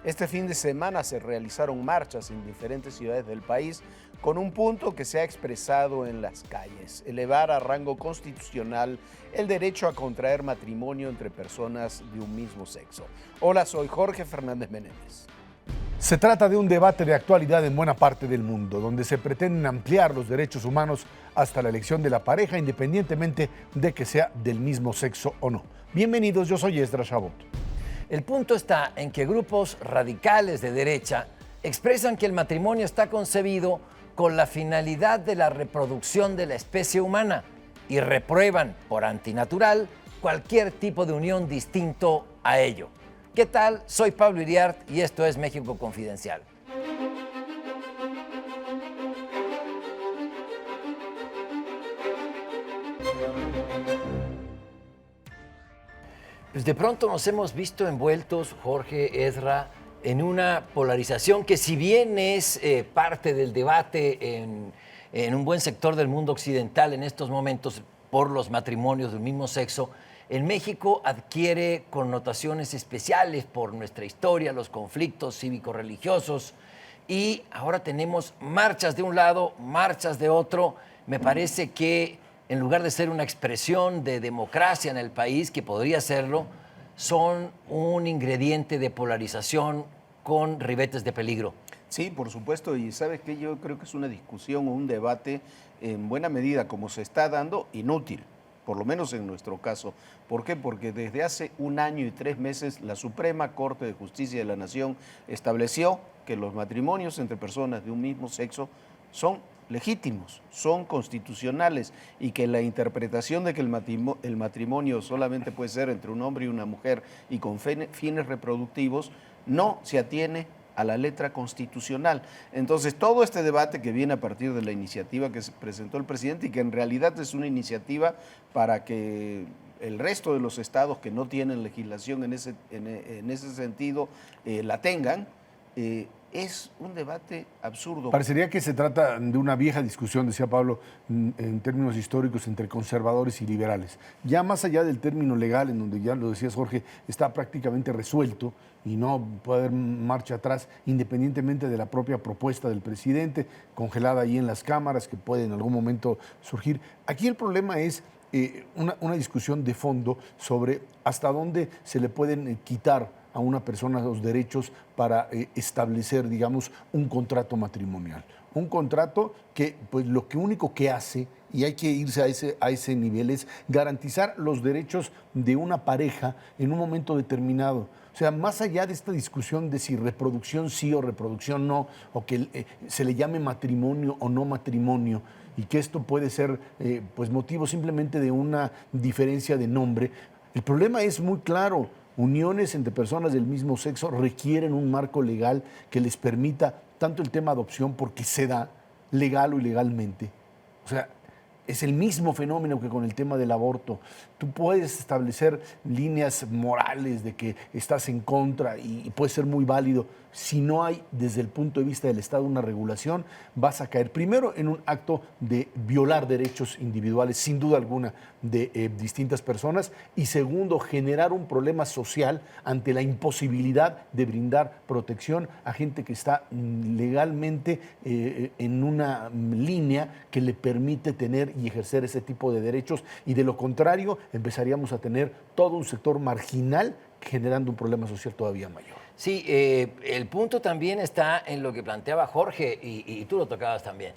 Este fin de semana se realizaron marchas en diferentes ciudades del país con un punto que se ha expresado en las calles: elevar a rango constitucional el derecho a contraer matrimonio entre personas de un mismo sexo. Hola, soy Jorge Fernández Menéndez. Se trata de un debate de actualidad en buena parte del mundo, donde se pretenden ampliar los derechos humanos hasta la elección de la pareja, independientemente de que sea del mismo sexo o no. Bienvenidos, yo soy Esdras Chabot. El punto está en que grupos radicales de derecha expresan que el matrimonio está concebido con la finalidad de la reproducción de la especie humana y reprueban por antinatural cualquier tipo de unión distinto a ello. ¿Qué tal? Soy Pablo Iriart y esto es México Confidencial. Pues de pronto nos hemos visto envueltos, Jorge, Ezra, en una polarización que, si bien es parte del debate en un buen sector del mundo occidental en estos momentos por los matrimonios del mismo sexo, en México adquiere connotaciones especiales por nuestra historia, los conflictos cívico-religiosos, y ahora tenemos marchas de un lado, marchas de otro. Me parece que en lugar de ser una expresión de democracia en el país, que podría serlo, son un ingrediente de polarización con ribetes de peligro. Sí, por supuesto, y sabes que yo creo que es una discusión o un debate en buena medida, como se está dando, inútil, por lo menos en nuestro caso. ¿Por qué? Porque desde hace 1 año y 3 meses la Suprema Corte de Justicia de la Nación estableció que los matrimonios entre personas de un mismo sexo son legítimos, son constitucionales, y que la interpretación de que el matrimonio solamente puede ser entre un hombre y una mujer y con fines reproductivos no se atiene a la letra constitucional. Entonces, todo este debate que viene a partir de la iniciativa que se presentó el presidente, y que en realidad es una iniciativa para que el resto de los estados que no tienen legislación en ese sentido la tengan, es un debate absurdo. Parecería que se trata de una vieja discusión, decía Pablo, en términos históricos entre conservadores y liberales. Ya más allá del término legal, en donde ya lo decías, Jorge, está prácticamente resuelto y no puede haber marcha atrás, independientemente de la propia propuesta del presidente, congelada ahí en las cámaras, que puede en algún momento surgir. Aquí el problema es una discusión de fondo sobre hasta dónde se le pueden quitar a una persona los derechos para establecer, digamos, un contrato matrimonial. Un contrato que, pues, lo único que hace, y hay que irse a ese nivel, es garantizar los derechos de una pareja en un momento determinado. O sea, más allá de esta discusión de si reproducción sí o reproducción no, o que se le llame matrimonio o no matrimonio, y que esto puede ser pues motivo simplemente de una diferencia de nombre, el problema es muy claro. Uniones entre personas del mismo sexo requieren un marco legal que les permita tanto el tema adopción, porque se da legal o ilegalmente. O sea, es el mismo fenómeno que con el tema del aborto. Tú puedes establecer líneas morales de que estás en contra y puede ser muy válido. Si no hay, desde el punto de vista del Estado, una regulación, vas a caer primero en un acto de violar derechos individuales, sin duda alguna, de distintas personas, y segundo, generar un problema social ante la imposibilidad de brindar protección a gente que está legalmente en una línea que le permite tener y ejercer ese tipo de derechos, y de lo contrario empezaríamos a tener todo un sector marginal generando un problema social todavía mayor. Sí, el punto también está en lo que planteaba Jorge, y tú lo tocabas también,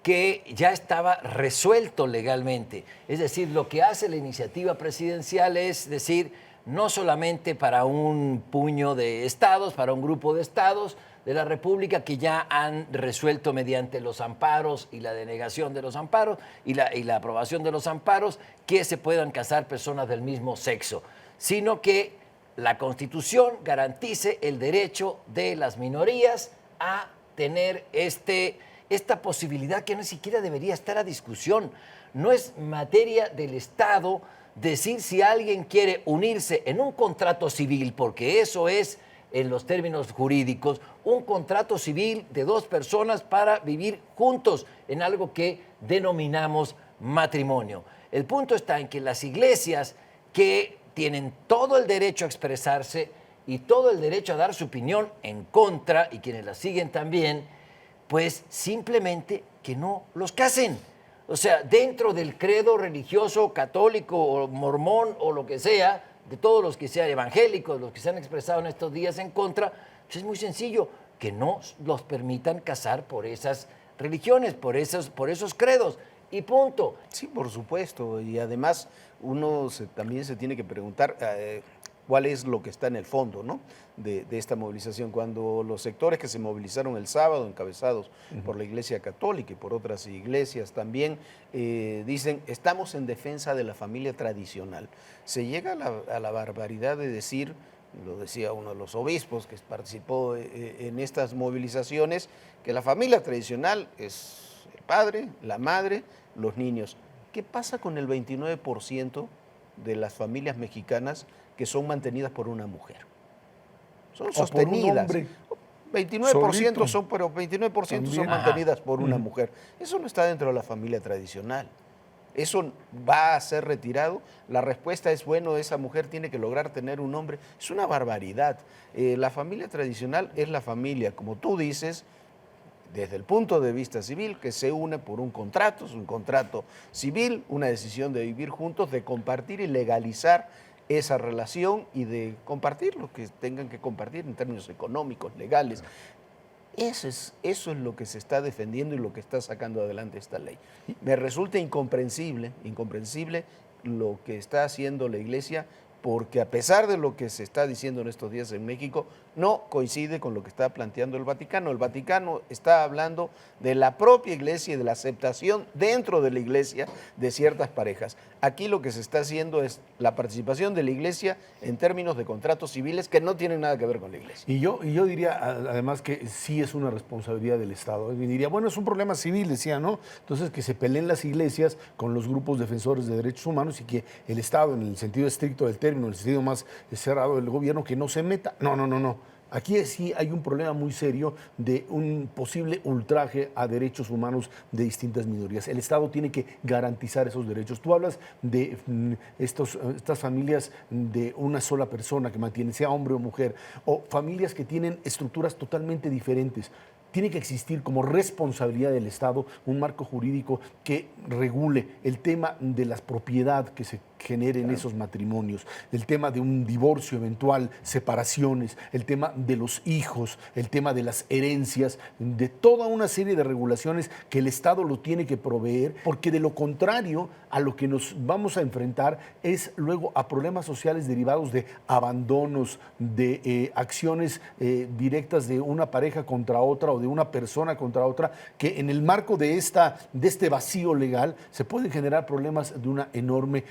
que ya estaba resuelto legalmente. Es decir, lo que hace la iniciativa presidencial es decir, no solamente para un puño de estados, para un grupo de estados de la República que ya han resuelto mediante los amparos y la denegación de los amparos y la aprobación de los amparos que se puedan casar personas del mismo sexo, sino que la Constitución garantice el derecho de las minorías a tener esta posibilidad que ni siquiera debería estar a discusión. No es materia del Estado decir si alguien quiere unirse en un contrato civil, porque eso es, en los términos jurídicos, un contrato civil de 2 personas para vivir juntos en algo que denominamos matrimonio. El punto está en que las iglesias, que tienen todo el derecho a expresarse, y todo el derecho a dar su opinión en contra, y quienes la siguen también, pues simplemente que no los casen. O sea, dentro del credo religioso, católico o mormón o lo que sea, de todos los que sean evangélicos, los que se han expresado en estos días en contra, pues es muy sencillo, que no los permitan casar por esas religiones, por esos credos, y punto. Sí, por supuesto. Y además también se tiene que preguntar cuál es lo que está en el fondo, ¿no?, de esta movilización. Cuando los sectores que se movilizaron el sábado, encabezados por la Iglesia Católica y por otras iglesias también, dicen, estamos en defensa de la familia tradicional. Se llega a la barbaridad de decir, lo decía uno de los obispos que participó en estas movilizaciones, que la familia tradicional es el padre, la madre, los niños. ¿Qué pasa con el 29% de las familias mexicanas que son mantenidas por una mujer? Son sostenidas. Por un hombre 29% son, solito. pero 29% son También. mantenidas por una mujer. Eso no está dentro de la familia tradicional. ¿Eso va a ser retirado? La respuesta es, bueno, esa mujer tiene que lograr tener un hombre. Es una barbaridad. La familia tradicional es la familia, como tú dices, desde el punto de vista civil, que se une por un contrato, es un contrato civil, una decisión de vivir juntos, de compartir y legalizar esa relación y de compartir lo que tengan que compartir en términos económicos, legales. Eso es lo que se está defendiendo y lo que está sacando adelante esta ley. Me resulta incomprensible lo que está haciendo la Iglesia, porque a pesar de lo que se está diciendo en estos días en México, no coincide con lo que está planteando el Vaticano. El Vaticano está hablando de la propia Iglesia y de la aceptación dentro de la Iglesia de ciertas parejas. Aquí lo que se está haciendo es la participación de la Iglesia en términos de contratos civiles que no tienen nada que ver con la Iglesia. Y yo diría, además, que sí es una responsabilidad del Estado. Y diría, bueno, es un problema civil, decía, ¿no? Entonces, que se peleen las iglesias con los grupos defensores de derechos humanos y que el Estado, en el sentido estricto del término, en el sentido más cerrado del gobierno, que no se meta. No. Aquí sí hay un problema muy serio de un posible ultraje a derechos humanos de distintas minorías. El Estado tiene que garantizar esos derechos. Tú hablas de estas familias de una sola persona que mantiene, sea hombre o mujer, o familias que tienen estructuras totalmente diferentes. Tiene que existir como responsabilidad del Estado un marco jurídico que regule el tema de la propiedad que se genere en esos matrimonios, el tema de un divorcio eventual, separaciones, el tema de los hijos, el tema de las herencias, de toda una serie de regulaciones que el Estado lo tiene que proveer, porque de lo contrario a lo que nos vamos a enfrentar es luego a problemas sociales derivados de abandonos, de acciones directas de una pareja contra otra o de una persona contra otra, que en el marco de este vacío legal se pueden generar problemas de un enorme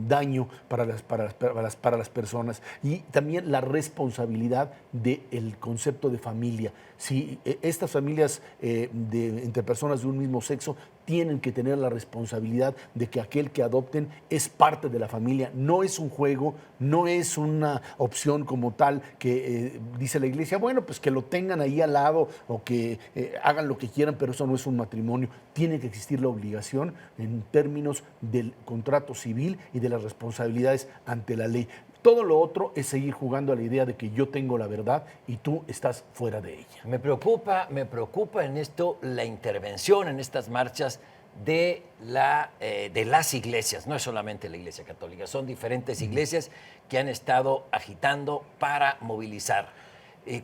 daño para las personas, y también la responsabilidad del concepto de familia. Si estas familias entre personas de un mismo sexo tienen que tener la responsabilidad de que aquel que adopten es parte de la familia, no es un juego, no es una opción como tal que dice la Iglesia, bueno, pues que lo tengan ahí al lado o que hagan lo que quieran, pero eso no es un matrimonio. Tiene que existir la obligación en términos del contrato civil y de las responsabilidades ante la ley. Todo lo otro es seguir jugando a la idea de que yo tengo la verdad y tú estás fuera de ella. Me preocupa en esto la intervención en estas marchas de las iglesias. No es solamente la Iglesia Católica, son diferentes iglesias que han estado agitando para movilizar.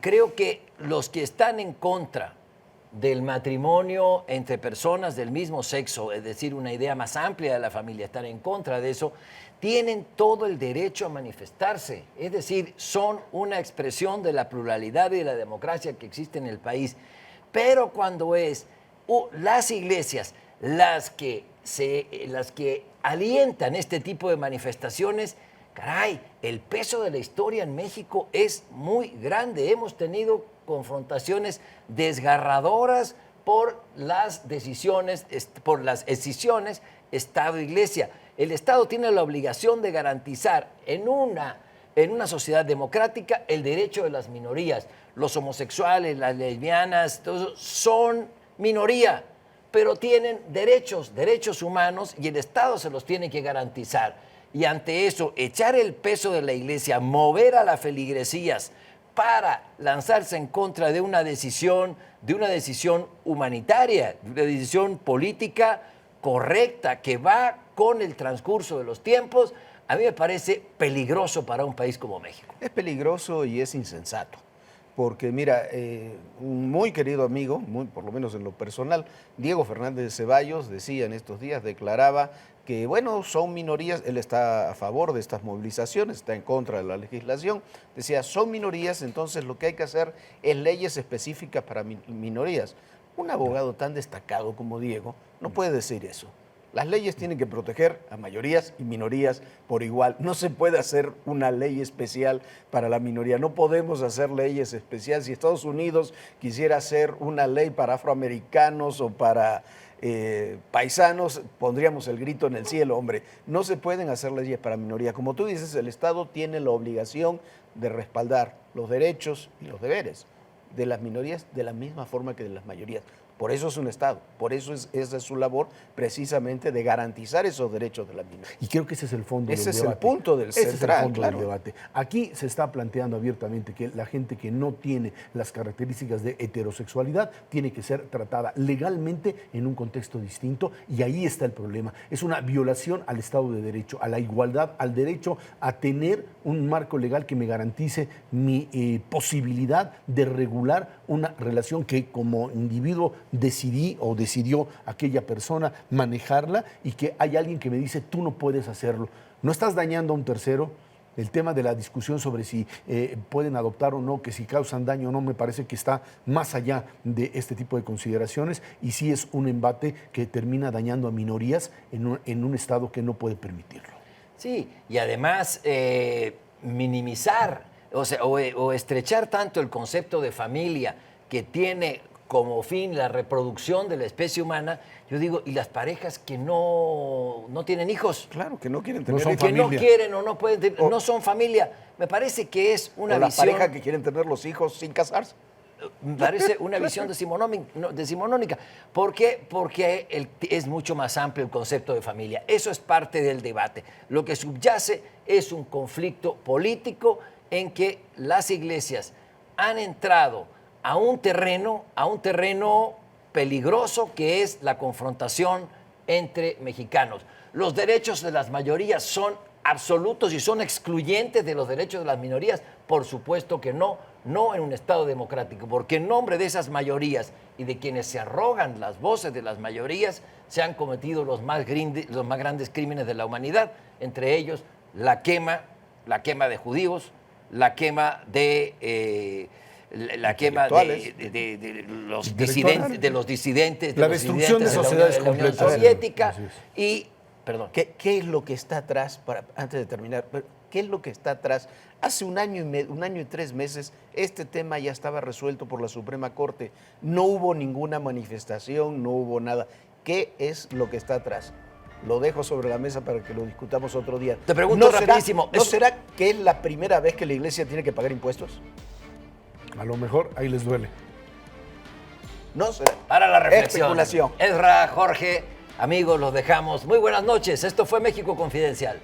Creo que los que están en contra del matrimonio entre personas del mismo sexo, es decir, una idea más amplia de la familia, están en contra de eso, tienen todo el derecho a manifestarse. Es decir, son una expresión de la pluralidad y de la democracia que existe en el país. Pero cuando es las iglesias las que alientan este tipo de manifestaciones, caray, el peso de la historia en México es muy grande. Hemos tenido confrontaciones desgarradoras por las decisiones, por las escisiones Estado-Iglesia. El Estado tiene la obligación de garantizar en una sociedad democrática el derecho de las minorías. Los homosexuales, las lesbianas, todos son minoría, pero tienen derechos humanos y el Estado se los tiene que garantizar. y ante eso echar el peso de la iglesia, mover a las feligresías para lanzarse en contra de una decisión humanitaria, de una decisión política correcta que va con el transcurso de los tiempos, a mí me parece peligroso para un país como México. Es peligroso y es insensato. Porque mira, un muy querido amigo, por lo menos en lo personal, Diego Fernández de Ceballos, decía en estos días, declaraba que, bueno, son minorías, él está a favor de estas movilizaciones, está en contra de la legislación, decía, son minorías, entonces lo que hay que hacer es leyes específicas para minorías. Un abogado tan destacado como Diego no puede decir eso. Las leyes tienen que proteger a mayorías y minorías por igual. No se puede hacer una ley especial para la minoría. No podemos hacer leyes especiales. Si Estados Unidos quisiera hacer una ley para afroamericanos o para paisanos, pondríamos el grito en el cielo, hombre. No se pueden hacer leyes para minorías. Como tú dices, el Estado tiene la obligación de respaldar los derechos y los deberes de las minorías de la misma forma que de las mayorías. Por eso es un Estado, por eso esa es su labor, precisamente de garantizar esos derechos de las minorías. Y creo que ese es el fondo del debate. Ese es el punto del central, Ese es el fondo claro. del debate. Aquí se está planteando abiertamente que la gente que no tiene las características de heterosexualidad tiene que ser tratada legalmente en un contexto distinto, y ahí está el problema. Es una violación al Estado de Derecho, a la igualdad, al derecho a tener un marco legal que me garantice mi posibilidad de regular una relación que como individuo decidí o decidió aquella persona manejarla, y que hay alguien que me dice, tú no puedes hacerlo. No estás dañando a un tercero. El tema de la discusión sobre si pueden adoptar o no, que si causan daño o no, me parece que está más allá de este tipo de consideraciones, y sí es un embate que termina dañando a minorías en un Estado que no puede permitirlo. Sí, y además minimizar o estrechar tanto el concepto de familia, que tiene como fin la reproducción de la especie humana. Yo digo, ¿y las parejas que no tienen hijos? Claro, que no quieren tener son hijos. Que no familia. quieren o no pueden tener, no son familia. Me parece que es una O la visión... pareja que quieren tener los hijos sin casarse. Me parece una visión decimonónica. ¿Por qué? Porque es mucho más amplio el concepto de familia. Eso es parte del debate. Lo que subyace es un conflicto político en que las iglesias han entrado a un terreno peligroso, que es la confrontación entre mexicanos. Los derechos de las mayorías son absolutos y son excluyentes de los derechos de las minorías. Por supuesto que no en un Estado democrático, porque en nombre de esas mayorías y de quienes se arrogan las voces de las mayorías, se han cometido los más grandes crímenes de la humanidad, entre ellos la quema de judíos, la quema de los disidentes, La destrucción de sociedades la Unión completas. Soviética. Así es. Y, perdón, ¿Qué es lo que está atrás, antes de terminar, qué es lo que está atrás? Hace un año y 3 meses este tema ya estaba resuelto por la Suprema Corte. No hubo ninguna manifestación, no hubo nada. ¿Qué es lo que está atrás? Lo dejo sobre la mesa para que lo discutamos otro día. Te pregunto rapidísimo. ¿No será que es la primera vez que la iglesia tiene que pagar impuestos? A lo mejor ahí les duele. No será. para la reflexión. Especulación. Ezra, Jorge, amigos, los dejamos. Muy buenas noches. Esto fue México Confidencial.